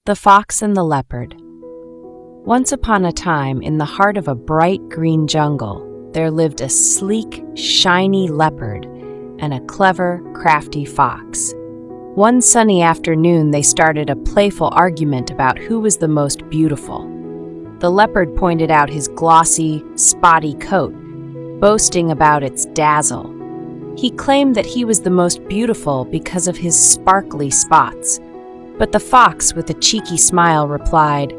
The Fox and the Leopard. Once upon a time, in the heart of a bright green jungle, there lived a sleek, shiny leopard and a clever, crafty fox. One sunny afternoon, they started a playful argument about who was the most beautiful. The leopard pointed out his glossy, spotty coat, boasting about its dazzle. He claimed that he was the most beautiful because of his sparkly spots. But the fox, with a cheeky smile, replied,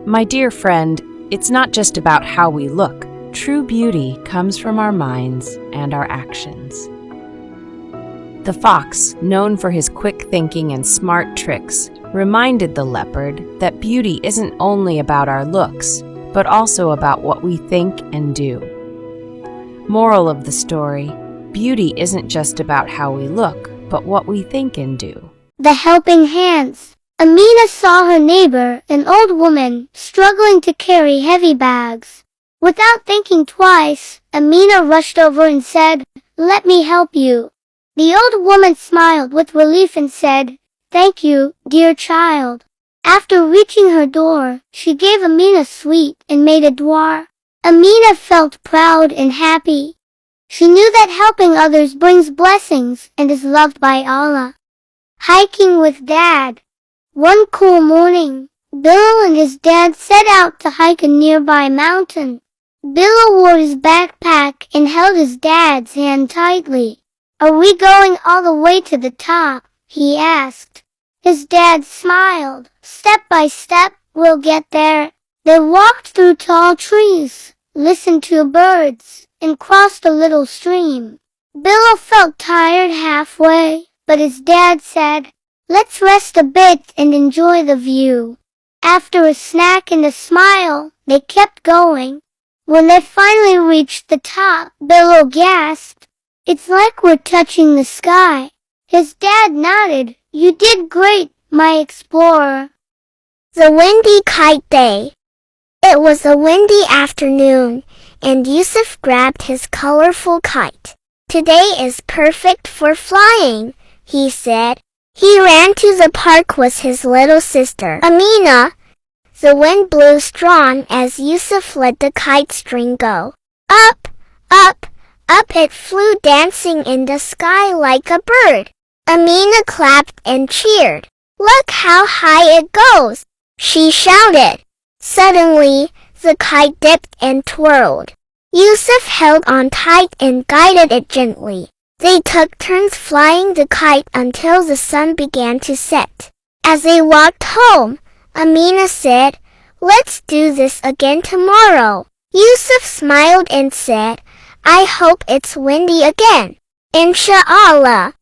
"My dear friend, it's not just about how we look. True beauty comes from our minds and our actions." The fox, known for his quick thinking and smart tricks, reminded the leopard that beauty isn't only about our looks, but also about what we think and do. Moral of the story: beauty isn't just about how we look, but what we think and do. The helping hands. Amina saw her neighbor, an old woman, struggling to carry heavy bags. Without thinking twice, Amina rushed over and said, "Let me help you." The old woman smiled with relief and said, "Thank you, dear child." After reaching her door, she gave Amina a sweet and made a dua. Amina felt proud and happy. She knew that helping others brings blessings and is loved by Allah. Hiking with Dad. One cool morning, Bill and his dad set out to hike a nearby mountain. Bill wore his backpack and held his dad's hand tightly. "Are we going all the way to the top?" he asked. His dad smiled. "Step by step, we'll get there." They walked through tall trees, listened to birds, and crossed a little stream. Bill felt tired halfway, but his dad said, "Let's rest a bit and enjoy the view." After a snack and a smile, they kept going. When they finally reached the top, Bill gasped, "It's like we're touching the sky." His dad nodded. "You did great, my explorer." The windy kite day. It was a windy afternoon, and Yusuf grabbed his colorful kite. "Today is perfect for flying," he said. He ran to the park with his little sister, Amina. The wind blew strong as Yusuf let the kite string go. Up, up, up it flew, dancing in the sky like a bird. Amina clapped and cheered. "Look how high it goes," she shouted. Suddenly, the kite dipped and twirled. Yusuf held on tight and guided it gently. They took turns flying the kite until the sun began to set. As they walked home, Amina said, "Let's do this again tomorrow." Yusuf smiled and said, "I hope it's windy again." Insha'Allah.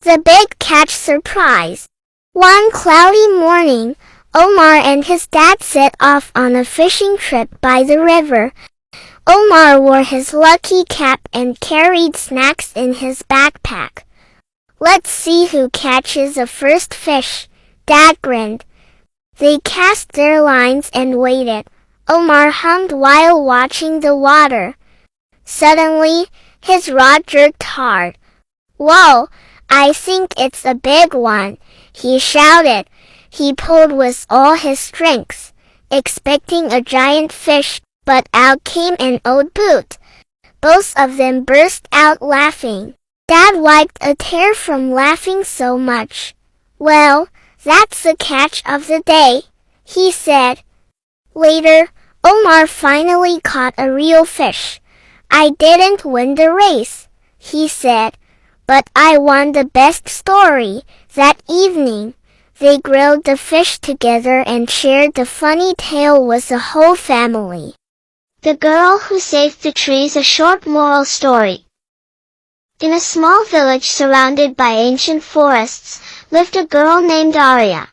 The big catch surprise. One cloudy morning, Omar and his dad set off on a fishing trip by the river. Omar wore his lucky cap and carried snacks in his backpack. "Let's see who catches the first fish," Dad grinned. They cast their lines and waited. Omar hummed while watching the water. Suddenly, his rod jerked hard. "Whoa, I think it's a big one," he shouted. He pulled with all his strength, expecting a giant fish, but out came an old boot. Both of them burst out laughing. Dad wiped a tear from laughing so much. "Well, that's the catch of the day," he said. Later, Omar finally caught a real fish. "I didn't win the race," he said, "but I won the best story." That evening, they grilled the fish together and shared the funny tale with the whole family. The Girl Who Saved the Trees. A short moral story. In a small village surrounded by ancient forests, lived a girl named Arya.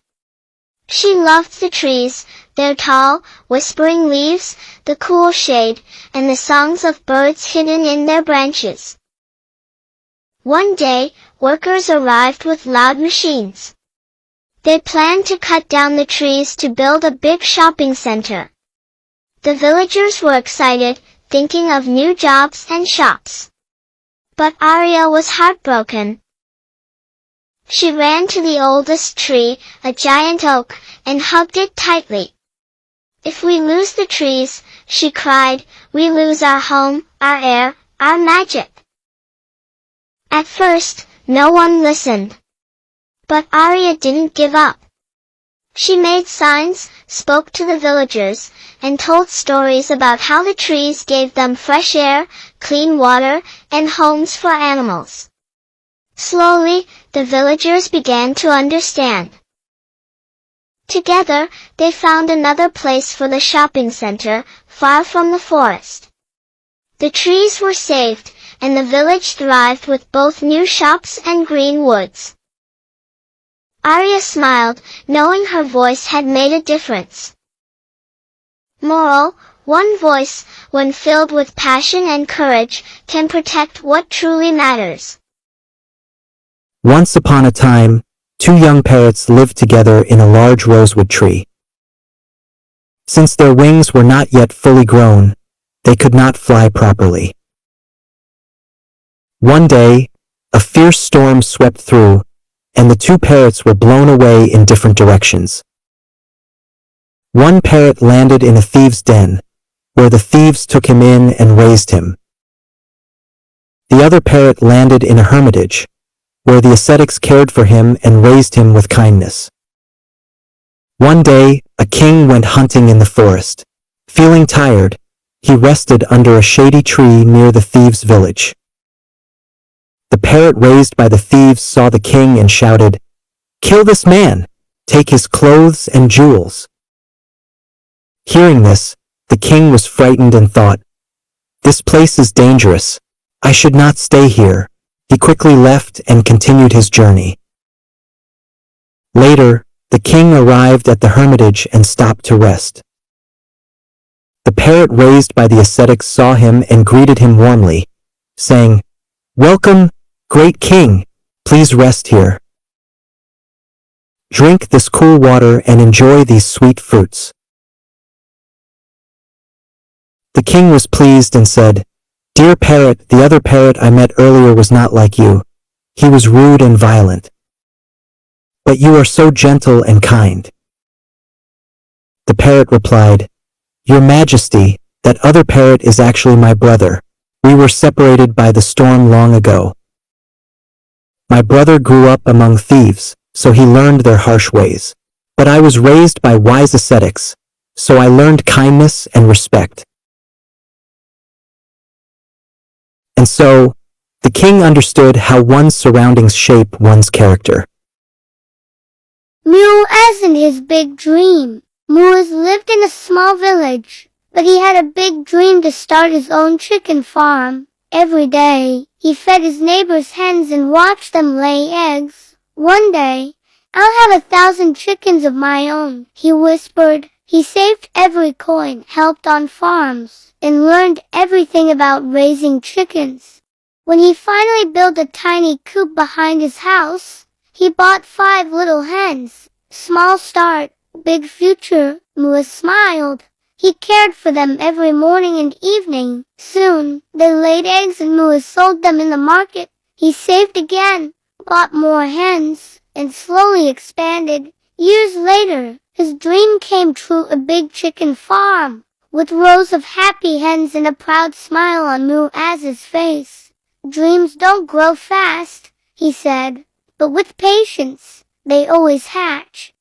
She loved the trees, their tall, whispering leaves, the cool shade, and the songs of birds hidden in their branches. One day, workers arrived with loud machines. They planned to cut down the trees to build a big shopping center. The villagers were excited, thinking of new jobs and shops. But Arya was heartbroken. She ran to the oldest tree, a giant oak, and hugged it tightly. "If we lose the trees," she cried, "we lose our home, our air, our magic." At first, no one listened. But Arya didn't give up. She made signs, spoke to the villagers, and told stories about how the trees gave them fresh air, clean water, and homes for animals. Slowly, the villagers began to understand. Together, they found another place for the shopping center, far from the forest. The trees were saved, and the village thrived with both new shops and green woods. Arya smiled, knowing her voice had made a difference. Moral: one voice, when filled with passion and courage, can protect what truly matters. Once upon a time, two young parrots lived together in a large rosewood tree. Since their wings were not yet fully grown, they could not fly properly. One day, a fierce storm swept through, and the two parrots were blown away in different directions. One parrot landed in a thieves' den, where the thieves took him in and raised him. The other parrot landed in a hermitage, where the ascetics cared for him and raised him with kindness. One day, a king went hunting in the forest. Feeling tired, he rested under a shady tree near the thieves' village. The parrot raised by the thieves saw the king and shouted, "Kill this man! Take his clothes and jewels!" Hearing this, the king was frightened and thought, "This place is dangerous. I should not stay here." He quickly left and continued his journey. Later, the king arrived at the hermitage and stopped to rest. The parrot raised by the ascetics saw him and greeted him warmly, saying, "Welcome, great king, please rest here. Drink this cool water and enjoy these sweet fruits." The king was pleased and said, "Dear parrot, the other parrot I met earlier was not like you. He was rude and violent. But you are so gentle and kind." The parrot replied, "Your Majesty, that other parrot is actually my brother. We were separated by the storm long ago. My brother grew up among thieves, so he learned their harsh ways. But I was raised by wise ascetics, so I learned kindness and respect." And so, the king understood how one's surroundings shape one's character. Muaz and his big dream. Muaz lived in a small village, but he had a big dream to start his own chicken farm. Every day, he fed his neighbors' hens and watched them lay eggs. One day, "I'll have 1,000 chickens of my own," he whispered. He saved every coin, helped on farms, and learned everything about raising chickens. When he finally built a tiny coop behind his house, he bought 5 little hens. Small start, big future, Muaz smiled. He cared for them every morning and evening. Soon, they laid eggs and Muaz sold them in the market. He saved again, bought more hens, and slowly expanded. Years later, his dream came true, a big chicken farm, with rows of happy hens and a proud smile on Muaz's face. "Dreams don't grow fast," he said, "but with patience, they always hatch."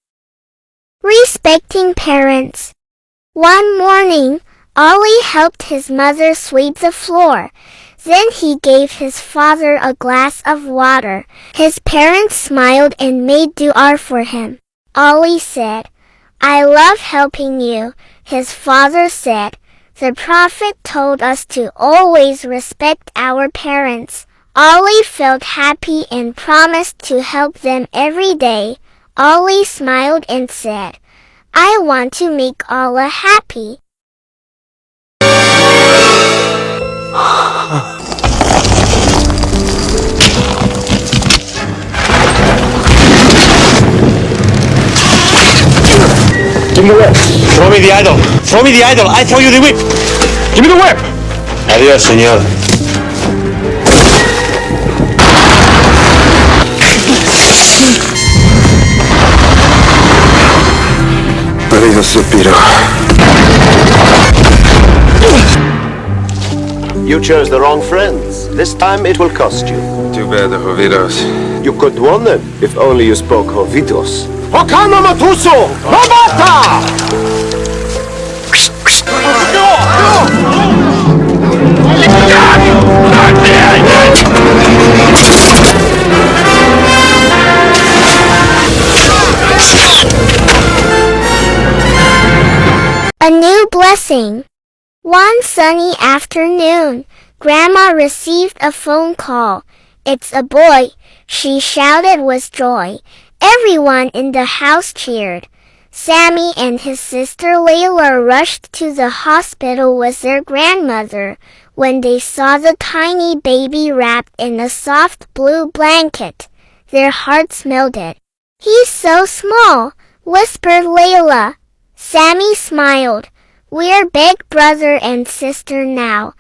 Respecting parents. One morning, Ollie helped his mother sweep the floor. Then he gave his father a glass of water. His parents smiled and made dua for him. Ollie said, "I love helping you." His father said, "The Prophet told us to always respect our parents." Ollie felt happy and promised to help them every day. Ollie smiled and said, "I want to make Allah happy." Give me the whip. Throw me the idol. Throw me the idol. I throw you the whip. Give me the whip. Adiós, señor. innocent, Peter. You chose the wrong friends. This time it will cost you. Too bad the Jovitos. You could warn them if only you spoke Jovitos. Wakano Matuso! Robata! A new blessing. One sunny afternoon, Grandma received a phone call. "It's a boy," she shouted with joy. Everyone in the house cheered. Sammy and his sister Layla rushed to the hospital with their grandmother. When they saw the tiny baby wrapped in a soft blue blanket, their hearts melted. "He's so small," whispered Layla. Sammy smiled. "We're big brother and sister now."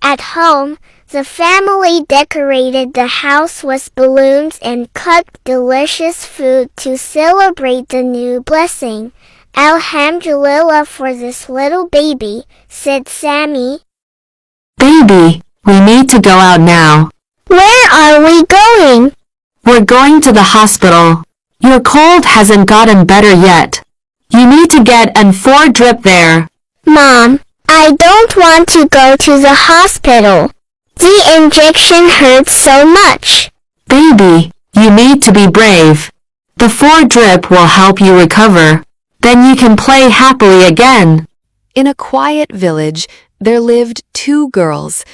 At home, the family decorated the house with balloons and cooked delicious food to celebrate the new blessing. "Alhamdulillah for this little baby," said Sammy. Baby, we need to go out now. "Where are we going?" We're going to the hospital. Your cold hasn't gotten better yet. You need to get an 4 drip there. "Mom, I don't want to go to the hospital. The injection hurts so much." Baby, you need to be brave. The 4 drip will help you recover. Then you can play happily again. In a quiet village, there lived 2 girls,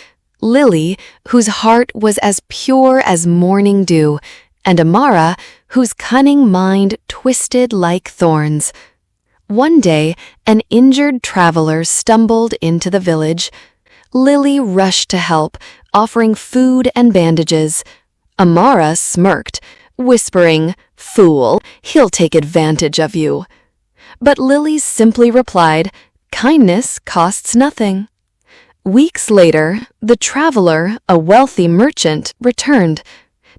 Lily, whose heart was as pure as morning dew, and Amara, whose cunning mind twisted like thorns. One day, an injured traveler stumbled into the village. Lily rushed to help, offering food and bandages. Amara smirked, whispering, "Fool, he'll take advantage of you." But Lily simply replied, "Kindness costs nothing." Weeks later, the traveler, a wealthy merchant, returned.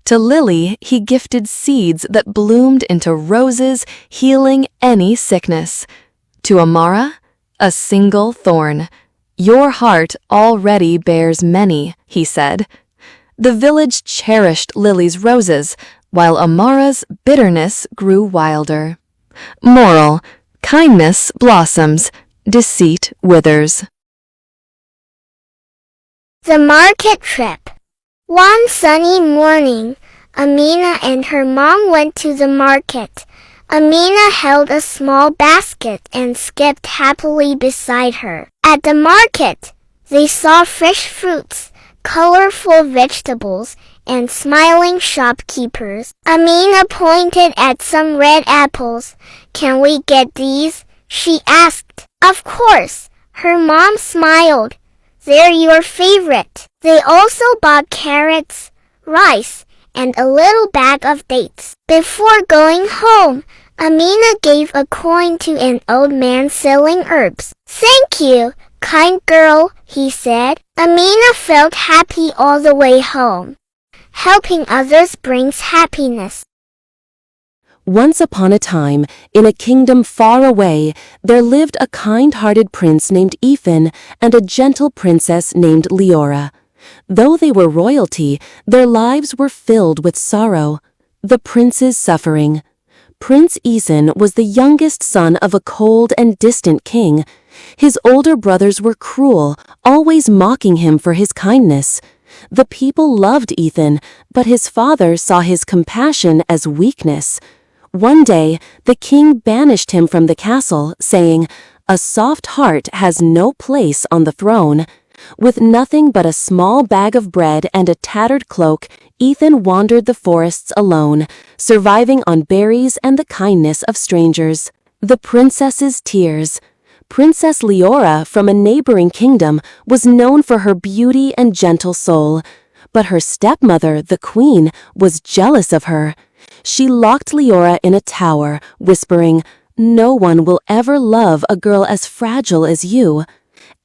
To Lily, he gifted seeds that bloomed into roses, healing any sickness. To Amara, a single thorn. "Your heart already bears many," he said. The village cherished Lily's roses, while Amara's bitterness grew wilder. Moral: kindness blossoms, deceit withers. The market trip. One sunny morning, Amina and her mom went to the market. Amina held a small basket and skipped happily beside her. At the market, they saw fresh fruits, colorful vegetables, and smiling shopkeepers. Amina pointed at some red apples. "Can we get these?" she asked. "Of course," her mom smiled. "They're your favorite." They also bought carrots, rice, and a little bag of dates. Before going home, Amina gave a coin to an old man selling herbs. "Thank you, kind girl," he said. Amina felt happy all the way home. Helping others brings happiness. Once upon a time, in a kingdom far away, there lived a kind-hearted prince named Ethan and a gentle princess named Leora. Though they were royalty, their lives were filled with sorrow. The prince's suffering. Prince Ethan was the youngest son of a cold and distant king. His older brothers were cruel, always mocking him for his kindness. The people loved Ethan, but his father saw his compassion as weakness. One day, the king banished him from the castle, saying, "A soft heart has no place on the throne." With nothing but a small bag of bread and a tattered cloak, Ethan wandered the forests alone, surviving on berries and the kindness of strangers. The princess's tears. Princess Leora from a neighboring kingdom was known for her beauty and gentle soul, but her stepmother, the queen, was jealous of her. She locked Leora in a tower, whispering, "No one will ever love a girl as fragile as you."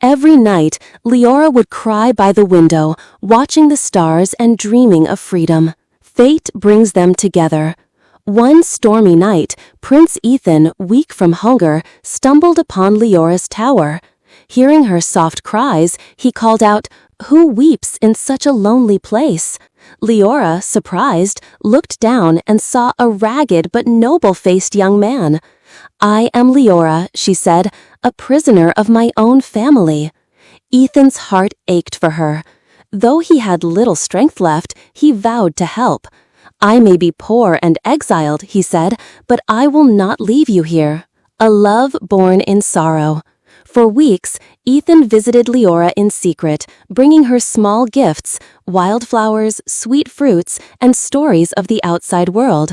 Every night, Leora would cry by the window, watching the stars and dreaming of freedom. Fate brings them together. One stormy night, Prince Ethan, weak from hunger, stumbled upon Leora's tower. Hearing her soft cries, he called out, "Who weeps in such a lonely place?" Leora, surprised, looked down and saw a ragged but noble-faced young man. "I am Leora," she said, "a prisoner of my own family." Ethan's heart ached for her. Though he had little strength left, he vowed to help. "I may be poor and exiled," he said, "but I will not leave you here." A love born in sorrow. For weeks, Ethan visited Leora in secret, bringing her small gifts, wildflowers, sweet fruits, and stories of the outside world.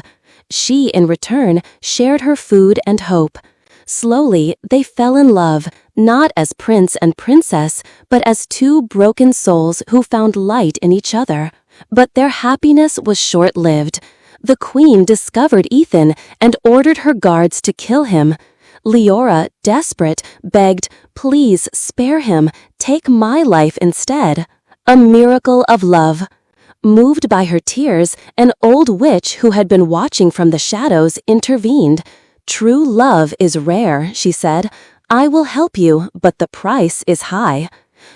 She, in return, shared her food and hope. Slowly, they fell in love, not as prince and princess, but as two broken souls who found light in each other. But their happiness was short-lived. The queen discovered Ethan and ordered her guards to kill him. Leora, desperate, begged, "Please spare him, take my life instead." A miracle of love. Moved by her tears, an old witch who had been watching from the shadows intervened. "True love is rare," she said. "I will help you, but the price is high."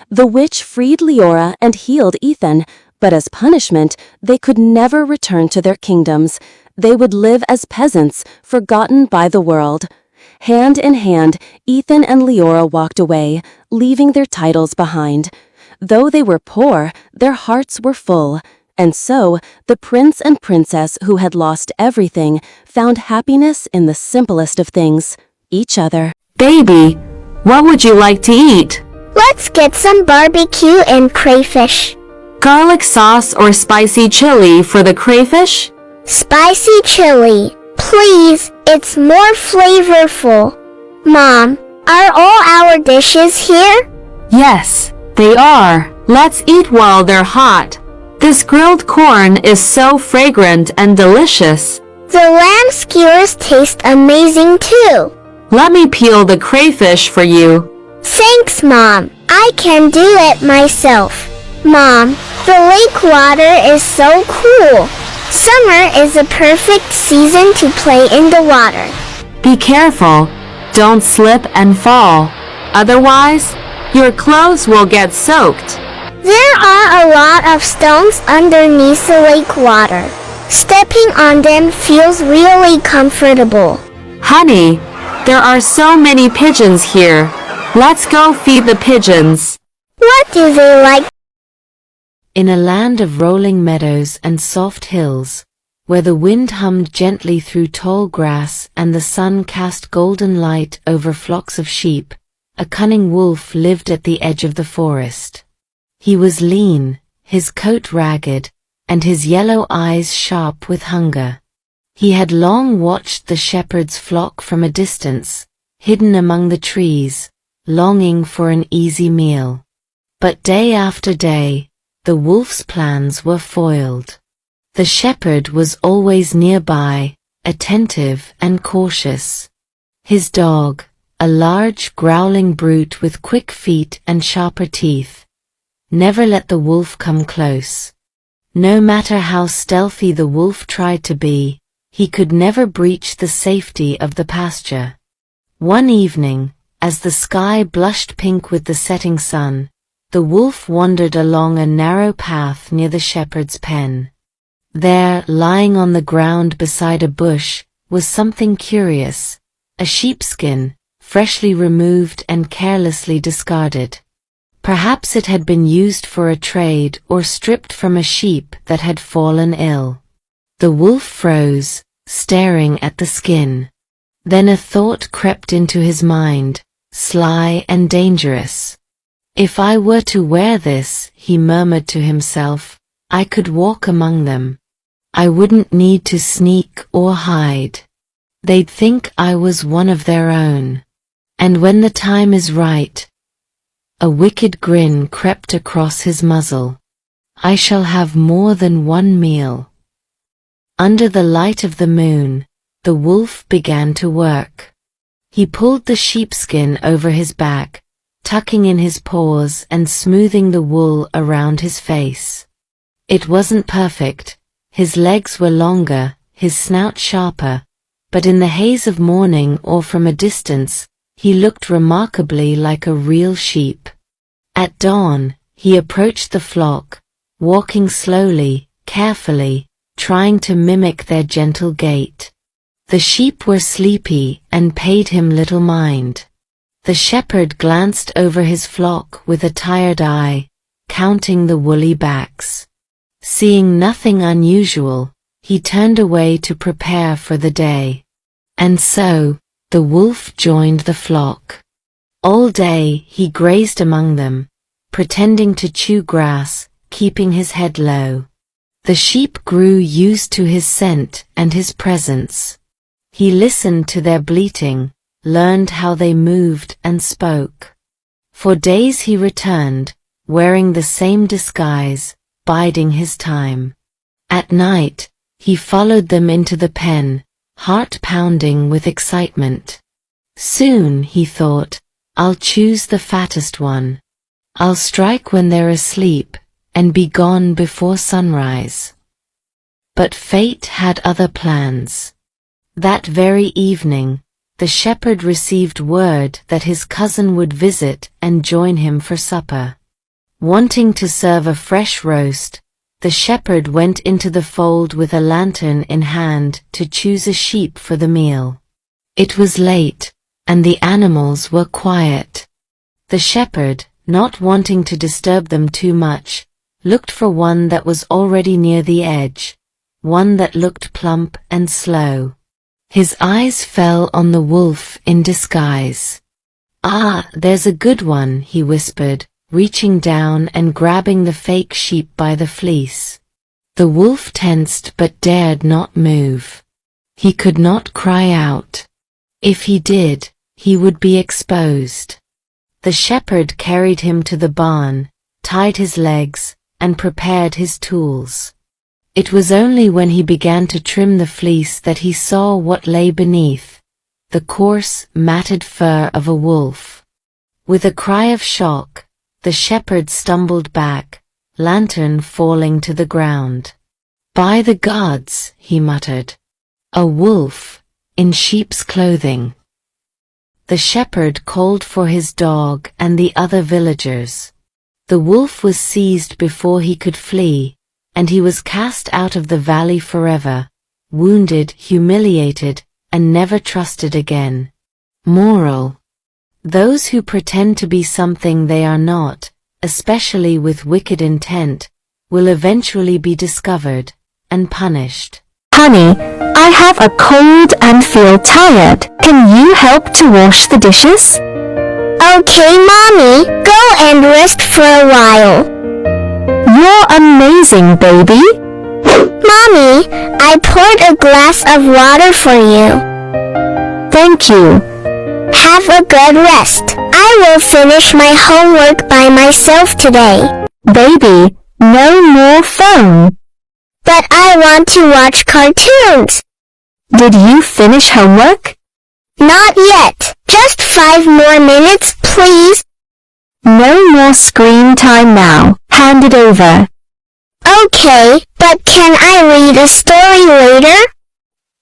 The witch freed Leora and healed Ethan, but as punishment, they could never return to their kingdoms. They would live as peasants, forgotten by the world. Hand in hand, Ethan and Leora walked away, leaving their titles behind. Though they were poor, their hearts were full. And so, the prince and princess who had lost everything found happiness in the simplest of things, each other. Baby, what would you like to eat? Let's get some barbecue and crayfish. Garlic sauce or spicy chili for the crayfish? Spicy chili, please, it's more flavorful. Mom, are all our dishes here? Yes, they are. Let's eat while they're hot. This grilled corn is so fragrant and delicious. The lamb skewers taste amazing too. Let me peel the crayfish for you. Thanks, Mom. I can do it myself. Mom, the lake water is so cool. Summer is a perfect season to play in the water. Be careful. Don't slip and fall. Otherwise, your clothes will get soaked. There are a lot of stones underneath the lake water. Stepping on them feels really comfortable. Honey, there are so many pigeons here. Let's go feed the pigeons. What do they like? In a land of rolling meadows and soft hills, where the wind hummed gently through tall grass and the sun cast golden light over flocks of sheep, a cunning wolf lived at the edge of the forest. He was lean, his coat ragged, and his yellow eyes sharp with hunger. He had long watched the shepherd's flock from a distance, hidden among the trees, longing for an easy meal. But day after day, the wolf's plans were foiled. The shepherd was always nearby, attentive and cautious. His dog, a large growling brute with quick feet and sharper teeth, never let the wolf come close. No matter how stealthy the wolf tried to be, he could never breach the safety of the pasture. One evening, as the sky blushed pink with the setting sun, the wolf wandered along a narrow path near the shepherd's pen. There, lying on the ground beside a bush, was something curious, a sheepskin, freshly removed and carelessly discarded. Perhaps it had been used for a trade or stripped from a sheep that had fallen ill. The wolf froze, staring at the skin. Then a thought crept into his mind, sly and dangerous. "If I were to wear this," he murmured to himself, "I could walk among them. I wouldn't need to sneak or hide. They'd think I was one of their own. And when the time is right..." A wicked grin crept across his muzzle. "I shall have more than one meal." Under the light of the moon, the wolf began to work. He pulled the sheepskin over his back, tucking in his paws and smoothing the wool around his face. It wasn't perfect. His legs were longer, his snout sharper, but in the haze of morning or from a distance, he looked remarkably like a real sheep. At dawn, he approached the flock, walking slowly, carefully, trying to mimic their gentle gait. The sheep were sleepy and paid him little mind. The shepherd glanced over his flock with a tired eye, counting the woolly backs. Seeing nothing unusual, he turned away to prepare for the day. And so, the wolf joined the flock. All day he grazed among them, pretending to chew grass, keeping his head low. The sheep grew used to his scent and his presence. He listened to their bleating, learned how they moved and spoke. For days he returned, wearing the same disguise, biding his time. At night, he followed them into the pen, heart pounding with excitement. Soon, he thought, I'll choose the fattest one. I'll strike when they're asleep, and be gone before sunrise. But fate had other plans. That very evening, the shepherd received word that his cousin would visit and join him for supper. Wanting to serve a fresh roast, the shepherd went into the fold with a lantern in hand to choose a sheep for the meal. It was late, and the animals were quiet. The shepherd, not wanting to disturb them too much, looked for one that was already near the edge, one that looked plump and slow. His eyes fell on the wolf in disguise. "Ah, there's a good one," he whispered, reaching down and grabbing the fake sheep by the fleece. The wolf tensed but dared not move. He could not cry out. If he did, he would be exposed. The shepherd carried him to the barn, tied his legs, and prepared his tools. It was only when he began to trim the fleece that he saw what lay beneath, the coarse, matted fur of a wolf. With a cry of shock, the shepherd stumbled back, lantern falling to the ground. "By the gods," he muttered. "A wolf, in sheep's clothing." The shepherd called for his dog and the other villagers. The wolf was seized before he could flee, and he was cast out of the valley forever, wounded, humiliated, and never trusted again. Moral: those who pretend to be something they are not, especially with wicked intent, will eventually be discovered and punished. Honey, I have a cold and feel tired. Can you help to wash the dishes? Okay, Mommy, go and rest for a while. You're amazing, baby. Mommy, I poured a glass of water for you. Thank you. Have a good rest. I will finish my homework by myself today. Baby, no more phone. But I want to watch cartoons. Did you finish homework? Not yet. Just 5 more minutes, please. No more screen time now. Hand it over. Okay, but can I read a story later?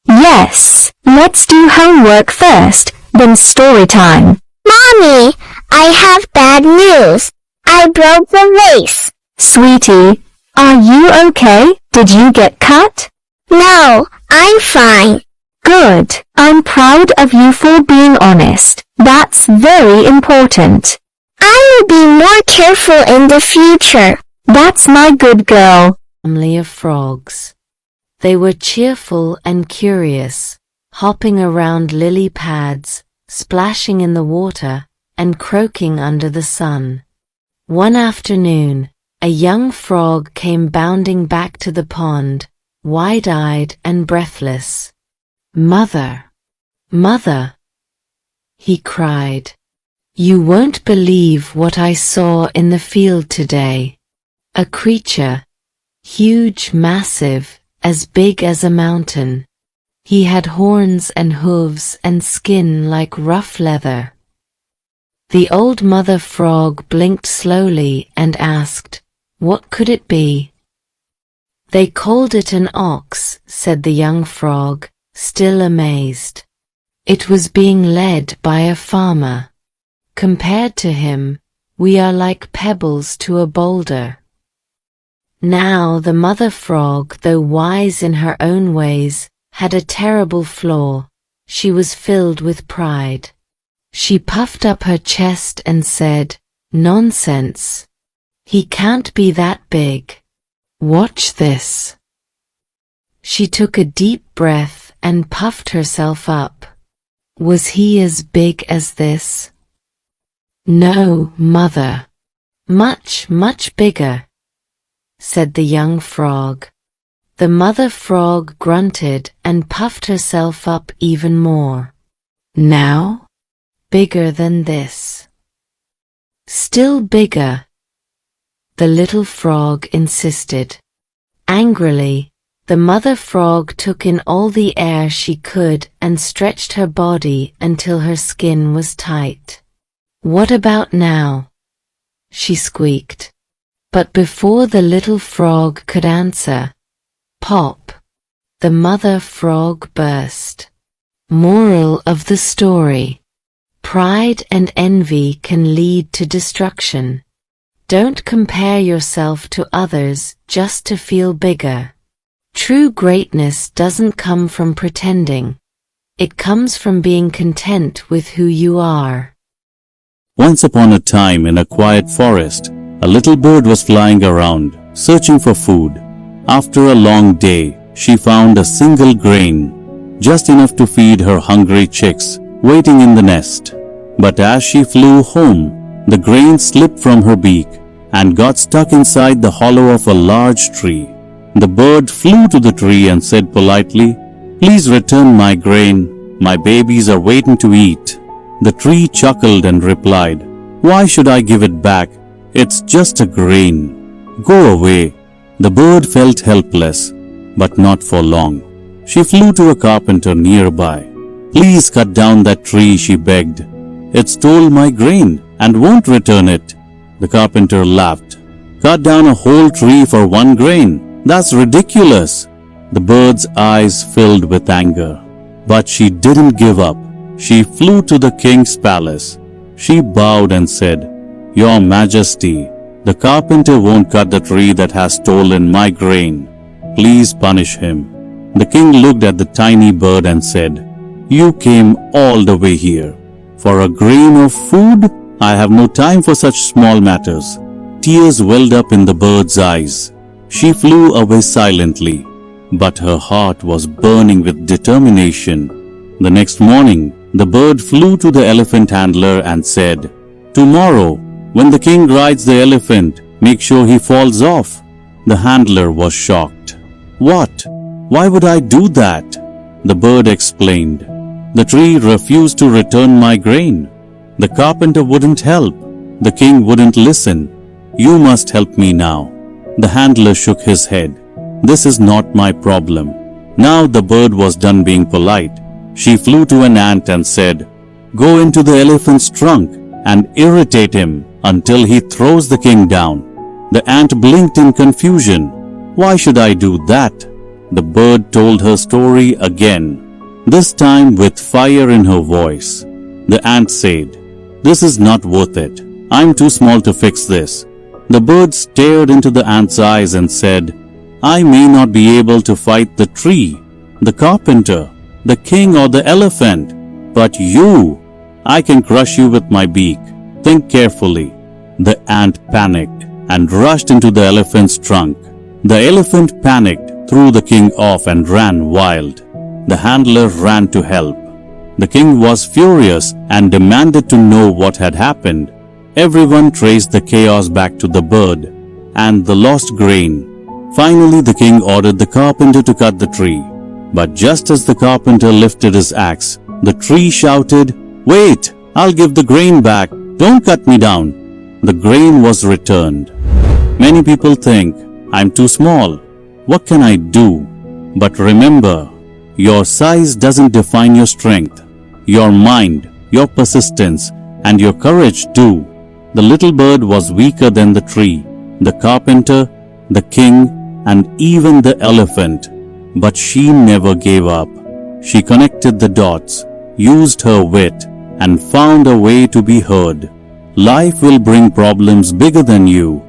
Yes, let's do homework first, then story time. Mommy, I have bad news. I broke the vase. Sweetie, are you okay? Did you get cut? No, I'm fine. Good. I'm proud of you for being honest. That's very important. I will be more careful in the future. That's my good girl. Family of frogs. They were cheerful and curious, hopping around lily pads, splashing in the water, and croaking under the sun. One afternoon, a young frog came bounding back to the pond, wide-eyed and breathless. "Mother! Mother!" he cried. "You won't believe what I saw in the field today. A creature, huge, massive, as big as a mountain. He had horns and hooves and skin like rough leather." The old mother frog blinked slowly and asked, "What could it be?" They called it an ox, said the young frog, still amazed. It was being led by a farmer. Compared to him, we are like pebbles to a boulder. Now the mother frog, though wise in her own ways, had a terrible flaw. She was filled with pride. She puffed up her chest and said, "Nonsense. He can't be that big. Watch this." She took a deep breath and puffed herself up. Was he as big as this? No, mother. Much, much bigger, said the young frog. The mother frog grunted and puffed herself up even more. Now? Bigger than this. Still bigger, the little frog insisted. Angrily, the mother frog took in all the air she could and stretched her body until her skin was tight. What about now? She squeaked. But before the little frog could answer, pop, the mother frog burst. Moral of the story: pride and envy can lead to destruction. Don't compare yourself to others just to feel bigger. True greatness doesn't come from pretending. It comes from being content with who you are. Once upon a time in a quiet forest, a little bird was flying around, searching for food. After a long day, she found a single grain, just enough to feed her hungry chicks waiting in the nest. But as she flew home, the grain slipped from her beak and got stuck inside the hollow of a large tree. The bird flew to the tree and said politely, "Please return my grain. My babies are waiting to eat." The tree chuckled and replied, "Why should I give it back? It's just a grain. Go away." The bird felt helpless, but not for long. She flew to a carpenter nearby. "Please cut down that tree," she begged. "It stole my grain and won't return it." The carpenter laughed. "Cut down a whole tree for one grain? That's ridiculous." The bird's eyes filled with anger. But she didn't give up. She flew to the king's palace. She bowed and said, "Your Majesty, the carpenter won't cut the tree that has stolen my grain. Please punish him." The king looked at the tiny bird and said, "You came all the way here for a grain of food? I have no time for such small matters." Tears welled up in the bird's eyes. She flew away silently, but her heart was burning with determination. The next morning, the bird flew to the elephant handler and said, "Tomorrow, when the king rides the elephant, make sure he falls off." The handler was shocked. "What? Why would I do that?" The bird explained. "The tree refused to return my grain. The carpenter wouldn't help. The king wouldn't listen. You must help me now." The handler shook his head. "This is not my problem." Now the bird was done being polite. She flew to an ant and said, "Go into the elephant's trunk and irritate him until he throws the king down." The ant blinked in confusion. "Why should I do that?" The bird told her story again, this time with fire in her voice. The ant said, "This is not worth it. I'm too small to fix this." The bird stared into the ant's eyes and said, "I may not be able to fight the tree, the carpenter, the king or the elephant, but you, I can crush you with my beak. Think carefully." The ant panicked and rushed into the elephant's trunk. The elephant panicked, threw the king off and ran wild. The handler ran to help. The king was furious and demanded to know what had happened. Everyone traced the chaos back to the bird and the lost grain. Finally, the king ordered the carpenter to cut the tree. But just as the carpenter lifted his axe, the tree shouted, "Wait, I'll give the grain back. Don't cut me down." The grain was returned. Many people think, "I'm too small. What can I do?" But remember, your size doesn't define your strength. Your mind, your persistence, and your courage do. The little bird was weaker than the tree, the carpenter, the king, and even the elephant. But she never gave up. She connected the dots, used her wit, and found a way to be heard. Life will bring problems bigger than you.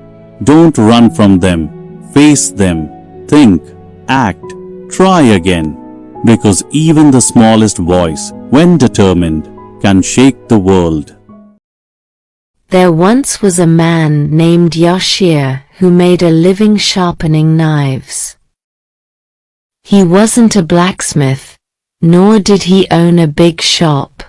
Don't run from them. Face them. Think. Act. Try again. Because even the smallest voice, when determined, can shake the world. There once was a man named Yashir who made a living sharpening knives. He wasn't a blacksmith, nor did he own a big shop.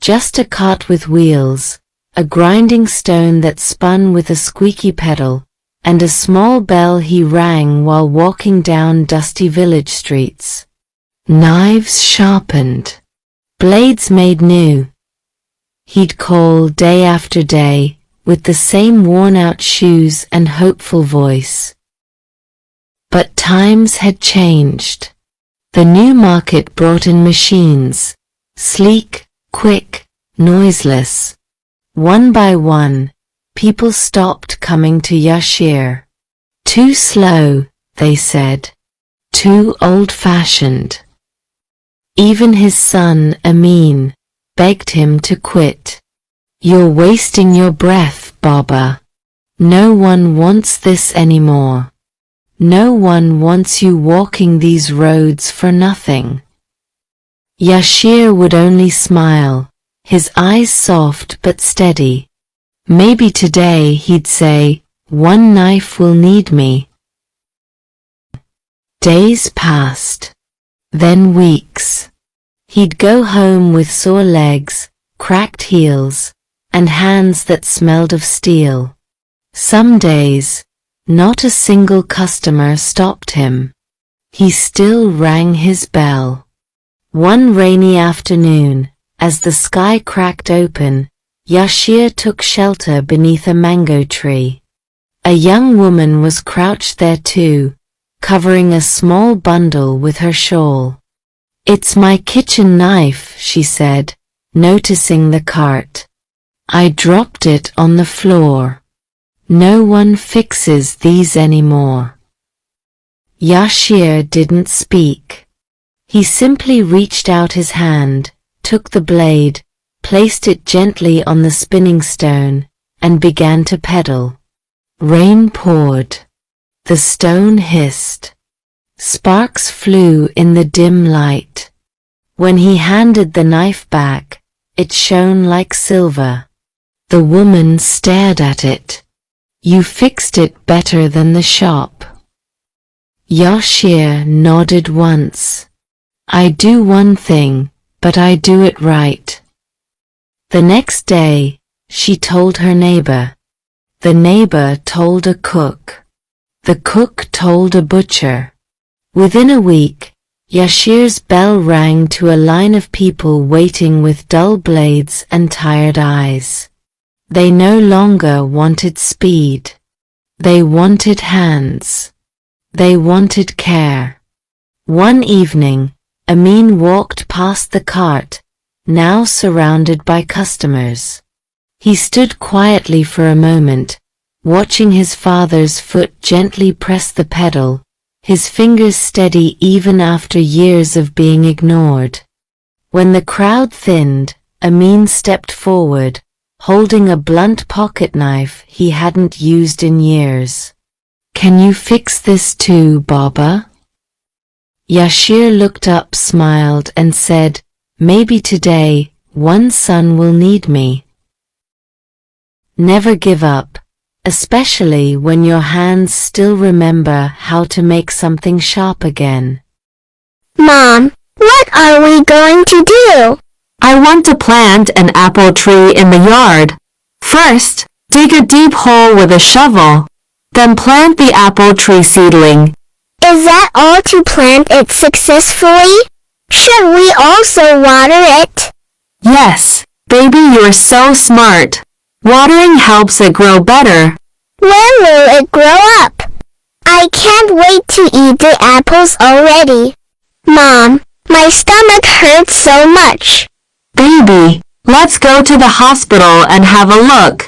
Just a cart with wheels, a grinding stone that spun with a squeaky pedal, and a small bell he rang while walking down dusty village streets. Knives sharpened, blades made new. He'd call day after day, with the same worn-out shoes and hopeful voice. But times had changed. The new market brought in machines, sleek, quick, noiseless. One by one, people stopped coming to Yashir. Too slow, they said. Too old-fashioned. Even his son, Amin, begged him to quit. You're wasting your breath, Baba. No one wants this anymore. No one wants you walking these roads for nothing. Yashir would only smile, his eyes soft but steady. Maybe today, he'd say, one knife will need me. Days passed. Then weeks. He'd go home with sore legs, cracked heels, and hands that smelled of steel. Some days, not a single customer stopped him. He still rang his bell. One rainy afternoon, as the sky cracked open, Yashir took shelter beneath a mango tree. A young woman was crouched there too, covering a small bundle with her shawl. It's my kitchen knife, she said, noticing the cart. I dropped it on the floor. No one fixes these anymore. Yashir didn't speak. He simply reached out his hand, took the blade, placed it gently on the spinning stone, and began to pedal. Rain poured. The stone hissed. Sparks flew in the dim light. When he handed the knife back, it shone like silver. The woman stared at it. You fixed it better than the shop. Yashir nodded once. I do one thing, but I do it right. The next day, she told her neighbor. The neighbor told a cook. The cook told a butcher. Within a week, Yashir's bell rang to a line of people waiting with dull blades and tired eyes. They no longer wanted speed. They wanted hands. They wanted care. One evening, Amin walked past the cart, now surrounded by customers. He stood quietly for a moment, watching his father's foot gently press the pedal, his fingers steady even after years of being ignored. When the crowd thinned, Amin stepped forward, holding a blunt pocket knife he hadn't used in years. Can you fix this too, Baba? Yashir looked up, smiled, and said, maybe today, one son will need me. Never give up, especially when your hands still remember how to make something sharp again. Mom, what are we going to do? I want to plant an apple tree in the yard. First, dig a deep hole with a shovel. Then plant the apple tree seedling. Is that all to plant it successfully? Should we also water it? Yes, baby, you're so smart. Watering helps it grow better. When will it grow up? I can't wait to eat the apples already. Mom, my stomach hurts so much. Baby, let's go to the hospital and have a look.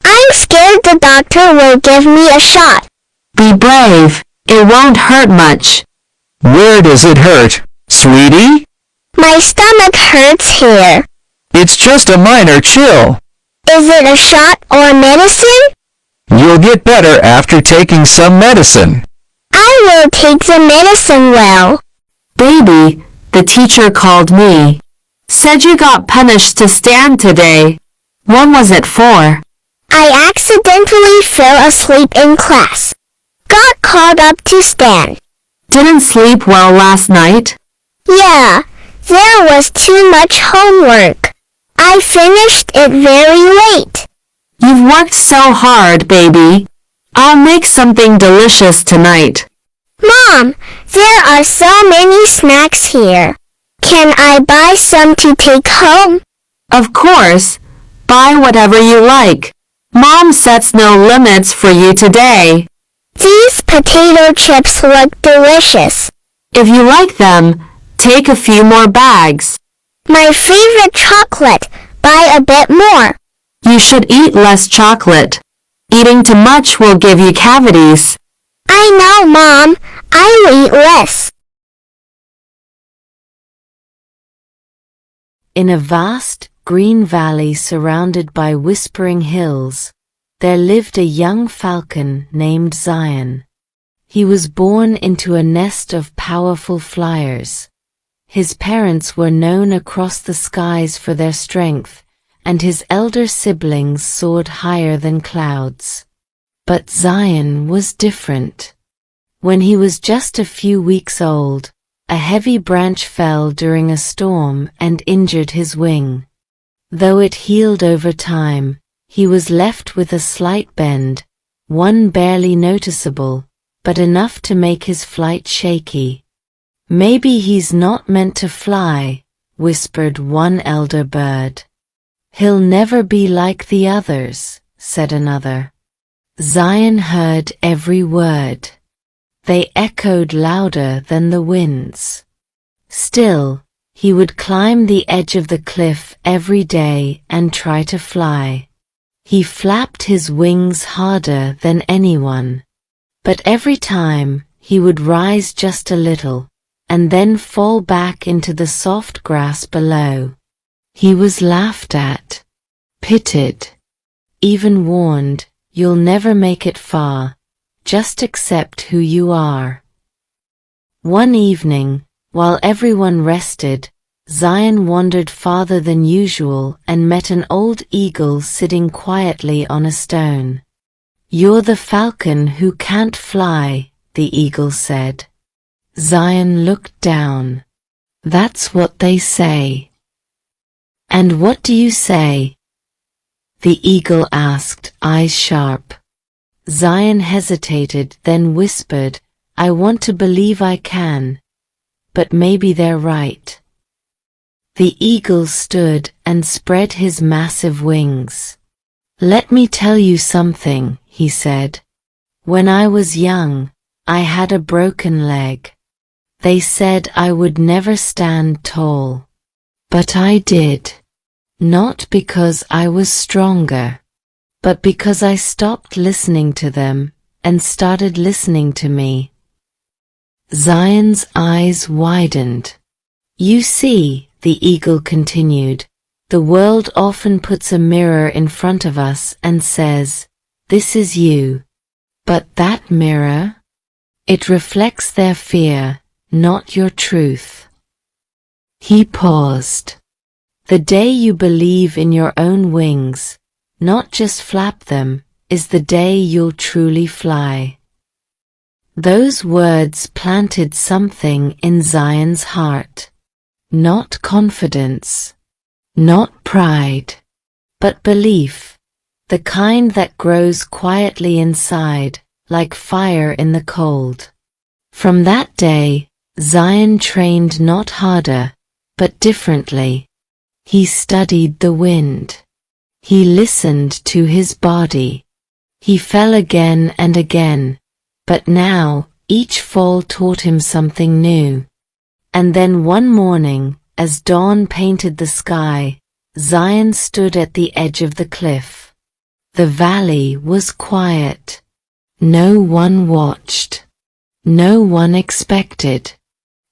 I'm scared the doctor will give me a shot. Be brave. It won't hurt much. Where does it hurt, sweetie? My stomach hurts here. It's just a minor chill. Is it a shot or medicine? You'll get better after taking some medicine. I will take the medicine well. Baby, the teacher called me. Said you got punished to stand today. What was it for? I accidentally fell asleep in class. Got called up to stand. Didn't sleep well last night? Yeah, there was too much homework. I finished it very late. You've worked so hard, baby. I'll make something delicious tonight. Mom, there are so many snacks here. Can I buy some to take home? Of course. Buy whatever you like. Mom sets no limits for you today. These potato chips look delicious. If you like them, take a few more bags. My favorite chocolate. Buy a bit more. You should eat less chocolate. Eating too much will give you cavities. I know, Mom. I'll eat less. In a vast, green valley surrounded by whispering hills, there lived a young falcon named Zion. He was born into a nest of powerful flyers. His parents were known across the skies for their strength, and his elder siblings soared higher than clouds. But Zion was different. When he was just a few weeks old, a heavy branch fell during a storm and injured his wing. Though it healed over time, he was left with a slight bend, one barely noticeable, but enough to make his flight shaky. "Maybe he's not meant to fly," whispered one elder bird. "He'll never be like the others," said another. Zion heard every word. They echoed louder than the winds. Still, he would climb the edge of the cliff every day and try to fly. He flapped his wings harder than anyone. But every time, he would rise just a little, and then fall back into the soft grass below. He was laughed at, pitied, even warned, "You'll never make it far. Just accept who you are." One evening, while everyone rested, Zion wandered farther than usual and met an old eagle sitting quietly on a stone. "You're the falcon who can't fly," the eagle said. Zion looked down. "That's what they say." "And what do you say?" the eagle asked, eyes sharp. Zion hesitated, then whispered, "I want to believe I can. But maybe they're right." The eagle stood and spread his massive wings. "Let me tell you something," he said. "When I was young, I had a broken leg. They said I would never stand tall. But I did. Not because I was stronger, but because I stopped listening to them and started listening to me." Zion's eyes widened. "You see," the eagle continued, "the world often puts a mirror in front of us and says, 'This is you.' But that mirror? It reflects their fear, not your truth." He paused. "The day you believe in your own wings, not just flap them, is the day you'll truly fly." Those words planted something in Zion's heart. Not confidence, not pride, but belief, the kind that grows quietly inside, like fire in the cold. From that day, Zion trained not harder, but differently. He studied the wind. He listened to his body. He fell again and again, but now each fall taught him something new. And then one morning, as dawn painted the sky, Zion stood at the edge of the cliff. The valley was quiet. No one watched. no one expected.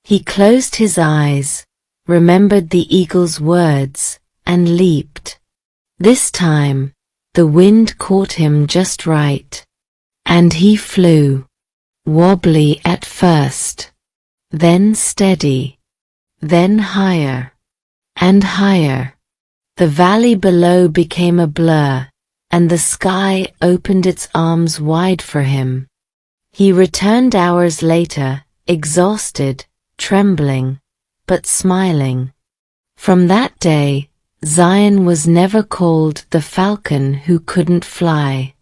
He closed his eyes, remembered the eagle's words, and leaped. This time, the wind caught him just right, and he flew, wobbly at first, then steady, then higher, and higher. The valley below became a blur, and the sky opened its arms wide for him. He returned hours later, exhausted, trembling, but smiling. From that day, Zion was never called the falcon who couldn't fly.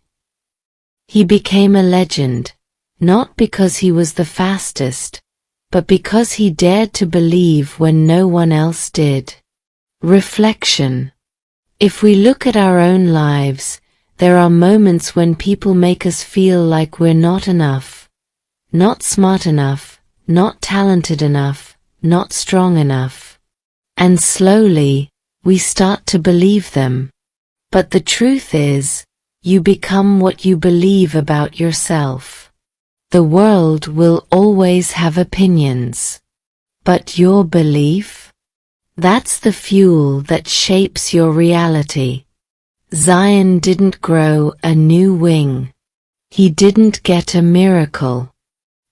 He became a legend, not because he was the fastest, but because he dared to believe when no one else did. Reflection. If we look at our own lives, there are moments when people make us feel like we're not enough, not smart enough, not talented enough, not strong enough. And slowly, we start to believe them. But the truth is, you become what you believe about yourself. The world will always have opinions. But your belief? That's the fuel that shapes your reality. Zion didn't grow a new wing. He didn't get a miracle.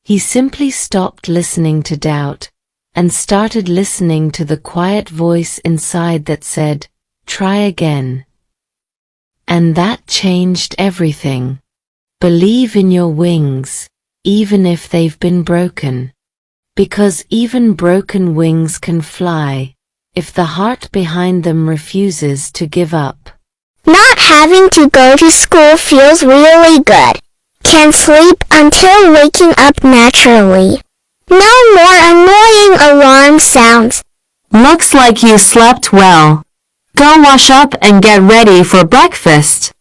He simply stopped listening to doubt and started listening to the quiet voice inside that said, "Try again." And that changed everything. Believe in your wings, even if they've been broken. Because even broken wings can fly, if the heart behind them refuses to give up. Not having to go to school feels really good. Can sleep until waking up naturally. No more annoying alarm sounds. Looks like you slept well. Go wash up and get ready for breakfast.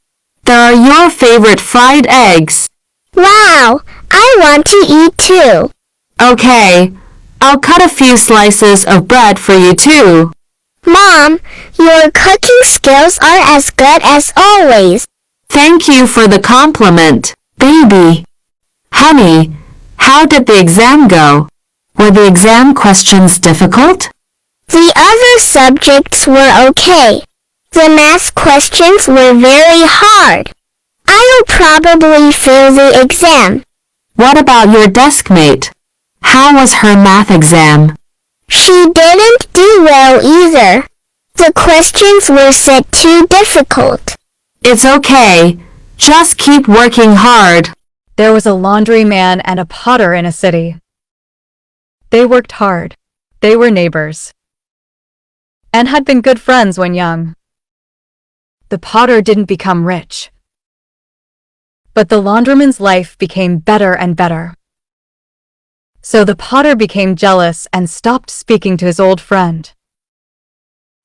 There are your favorite fried eggs. Wow, I want to eat too. Okay, I'll cut a few slices of bread for you too. Mom, your cooking skills are as good as always. Thank you for the compliment, baby. Honey, how did the exam go? Were the exam questions difficult? The other subjects were okay. The math questions were very hard. I'll probably fail the exam. What about your desk mate? How was her math exam? She didn't do well either. The questions were set too difficult. It's okay. Just keep working hard. There was a laundryman and a potter in a city. They worked hard. They were neighbors and had been good friends when young. The potter didn't become rich, but the laundryman's life became better and better. So the potter became jealous and stopped speaking to his old friend.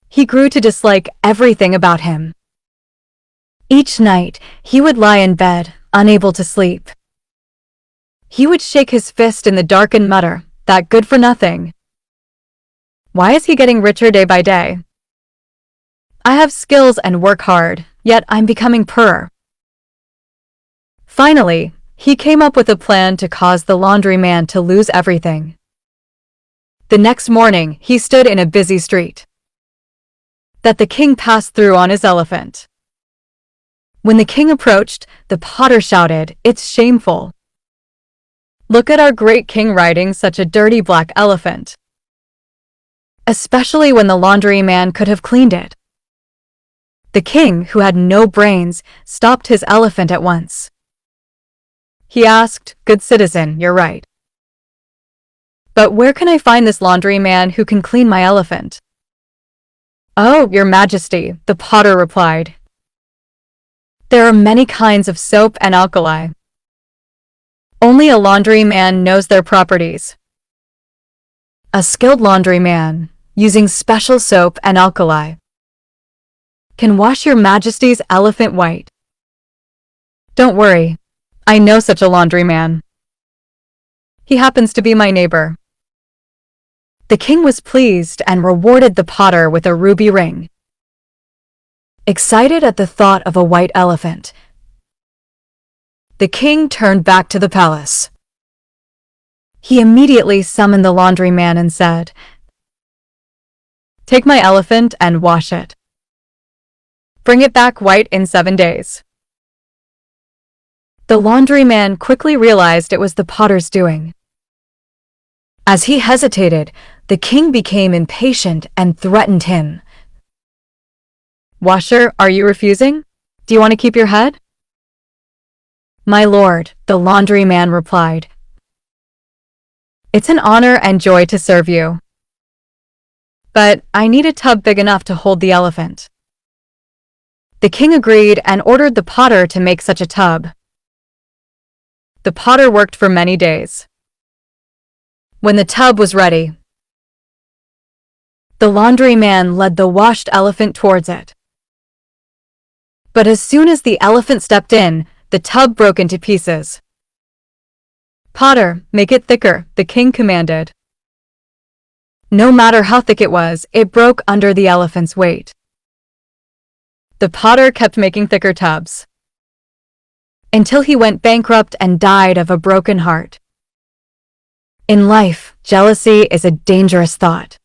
He grew to dislike everything about him. Each night, he would lie in bed, unable to sleep. He would shake his fist in the dark and mutter, "That good for nothing. Why is he getting richer day by day? I have skills and work hard, yet I'm becoming poorer." Finally, he came up with a plan to cause the laundryman to lose everything. The next morning, he stood in a busy street that the king passed through on his elephant. When the king approached, the potter shouted, "It's shameful. Look at our great king riding such a dirty black elephant." Especially when the laundryman could have cleaned it. The king, who had no brains, stopped his elephant at once. He asked, "Good citizen, you're right. But where can I find this laundryman who can clean my elephant?" "Oh, your majesty," the potter replied. "There are many kinds of soap and alkali. Only a laundryman knows their properties. A skilled laundryman, using special soap and alkali, can wash your majesty's elephant white. Don't worry, I know such a laundryman. He happens to be my neighbor." The king was pleased and rewarded the potter with a ruby ring. Excited at the thought of a white elephant, the king turned back to the palace. He immediately summoned the laundryman and said, "Take my elephant and wash it. Bring it back white in 7 days." The laundryman quickly realized it was the potter's doing. As he hesitated, the king became impatient and threatened him. "Washer, are you refusing? Do you want to keep your head?" "My lord," the laundryman replied, "it's an honor and joy to serve you. But I need a tub big enough to hold the elephant." The king agreed and ordered the potter to make such a tub. The potter worked for many days. When the tub was ready, the laundryman led the washed elephant towards it. But as soon as the elephant stepped in, the tub broke into pieces. "Potter, make it thicker," the king commanded. No matter how thick it was, it broke under the elephant's weight. The potter kept making thicker tubs, until he went bankrupt and died of a broken heart. In life, jealousy is a dangerous thought.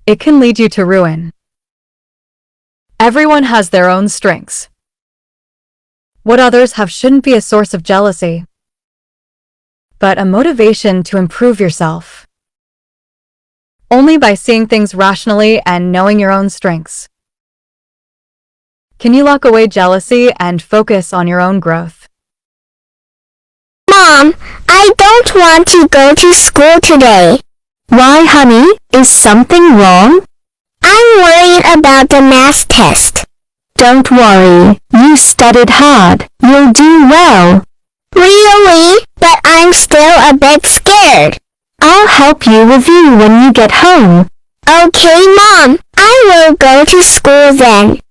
It can lead you to ruin. Everyone has their own strengths. What others have shouldn't be a source of jealousy, but a motivation to improve yourself. Only by seeing things rationally and knowing your own strengths can you lock away jealousy and focus on your own growth. Mom, I don't want to go to school today. Why, honey? Is something wrong? I'm worried about the math test. Don't worry. You studied hard. You'll do well. Really? But I'm still a bit scared. I'll help you review when you get home. Okay, Mom. I will go to school then.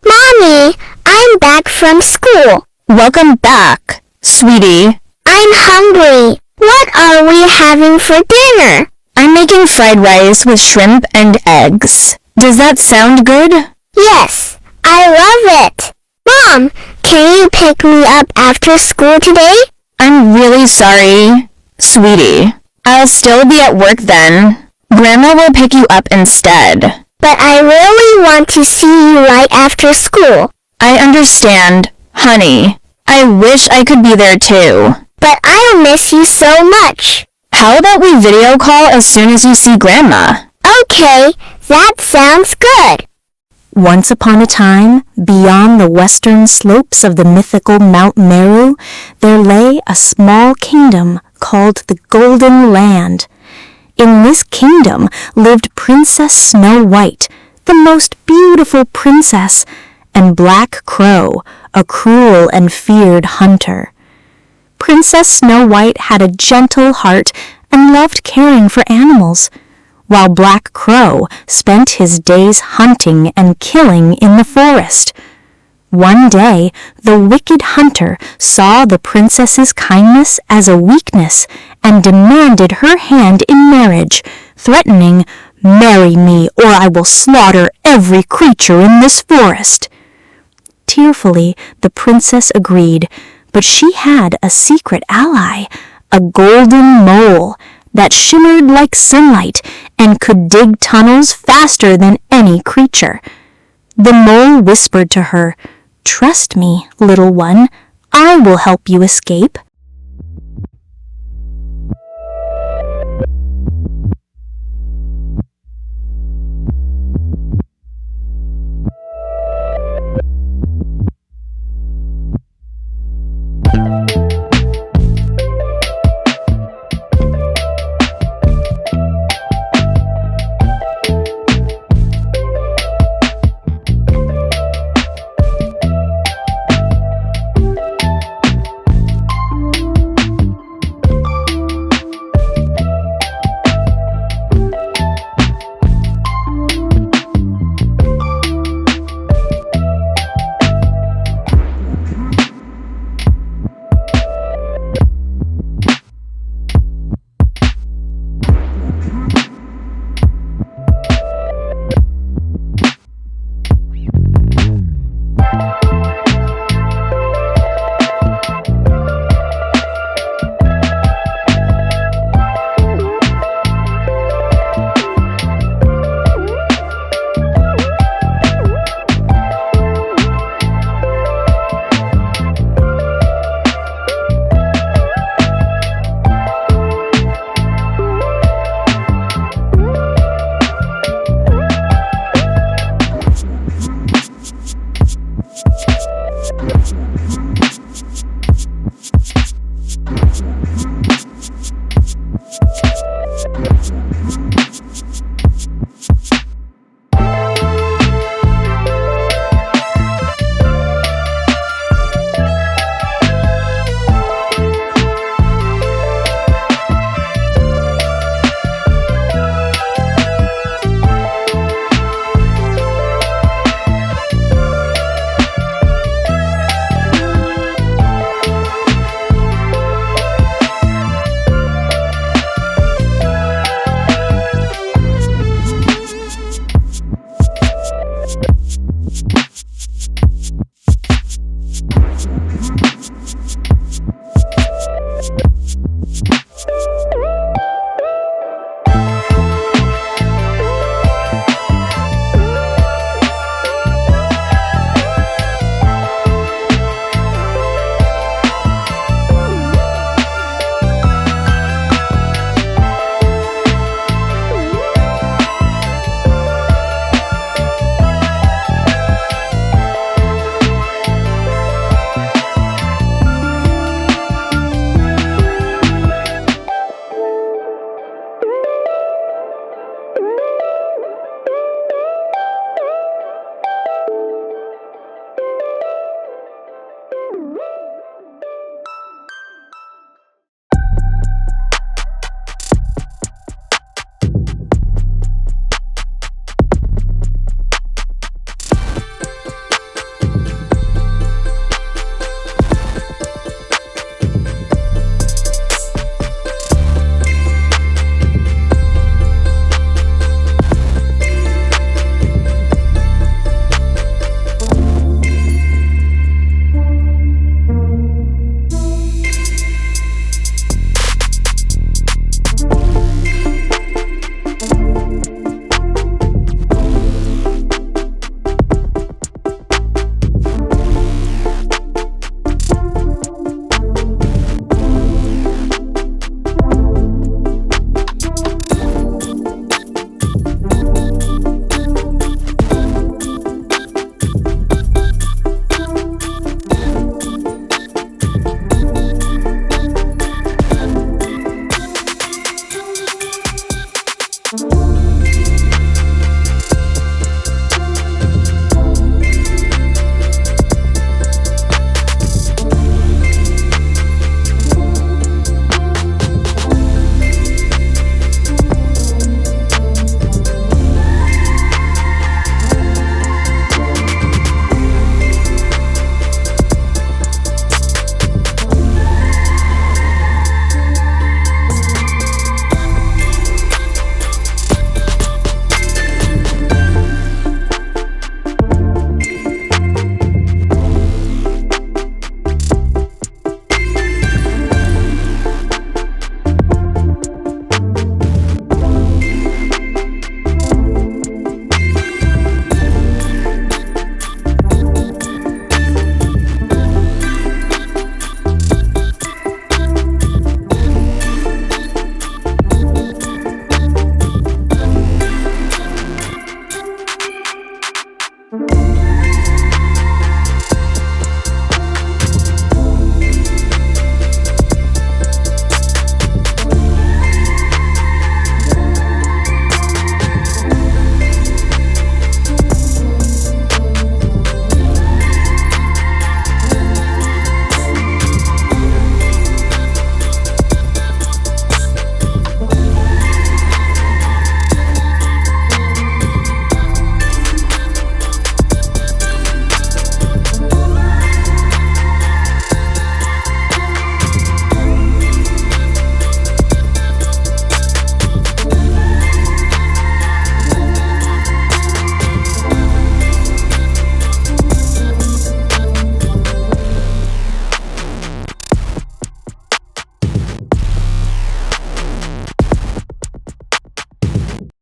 Mommy, I'm back from school. Welcome back, sweetie. I'm hungry. What are we having for dinner? I'm making fried rice with shrimp and eggs. Does that sound good? Yes, I love it. Mom, can you pick me up after school today? I'm really sorry, sweetie. I'll still be at work then. Grandma will pick you up instead. But I really want to see you right after school. I understand, honey. I wish I could be there too. But I'll miss you so much. How about we video call as soon as you see Grandma? Okay, that sounds good. Once upon a time, beyond the western slopes of the mythical Mount Meru, there lay a small kingdom called the Golden Land. In this kingdom lived Princess Snow White, the most beautiful princess, and Black Crow, a cruel and feared hunter. Princess Snow White had a gentle heart and loved caring for animals, while Black Crow spent his days hunting and killing in the forest. One day, the wicked hunter saw the princess's kindness as a weakness and demanded her hand in marriage, threatening, "Marry me, or I will slaughter every creature in this forest." Tearfully, the princess agreed, but she had a secret ally, a golden mole that shimmered like sunlight and could dig tunnels faster than any creature. The mole whispered to her, "Trust me, little one, I will help you escape."